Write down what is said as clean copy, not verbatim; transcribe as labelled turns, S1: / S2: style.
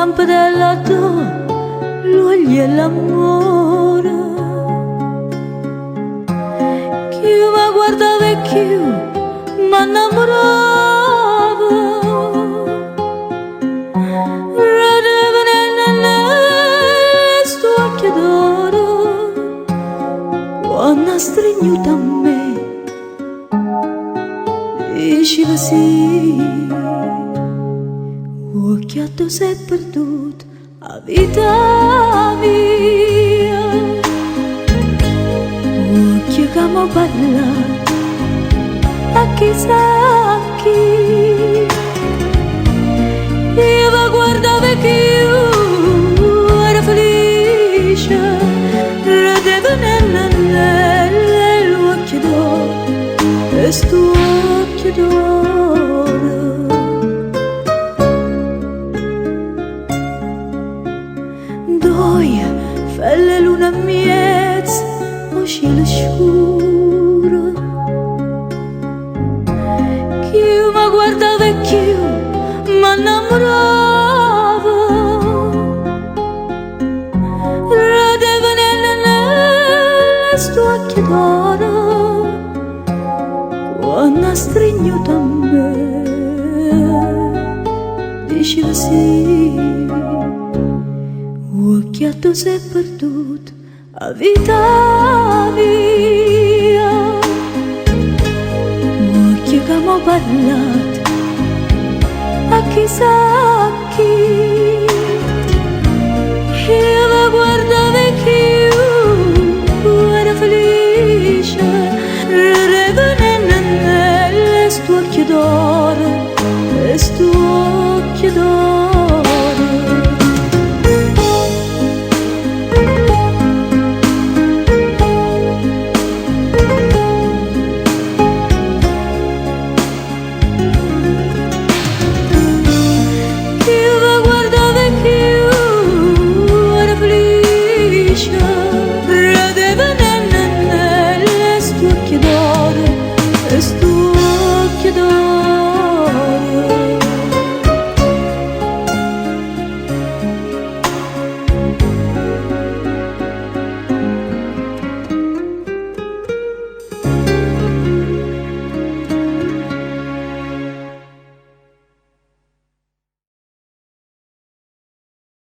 S1: lampadella l'olio e l'amore. Chi mi guardava e chi mi innamorava, radevano sto occhio d'oro quando ha stringiuto a me. Diceva sì, occhiato sei perduto a vita mia. Occhio che mi parla a chissà chi. Io mi guardavo e che io era felice, radevo nell'occhio d'oro e sto occhio d'oro. Doi felle luna mezza o cielo scuro, chi mi guardava e chi mi innamorava, radeva nelle sto occhio d'oro quando ha stringiuto a me. Diceva sì, occhiato sei perduto a vita mia. Occhio che mi ha parlato a chissà chi. Io mi guardavo e che io era felice, radevo nelle sto occhio d'oro e sto occhio d'oro.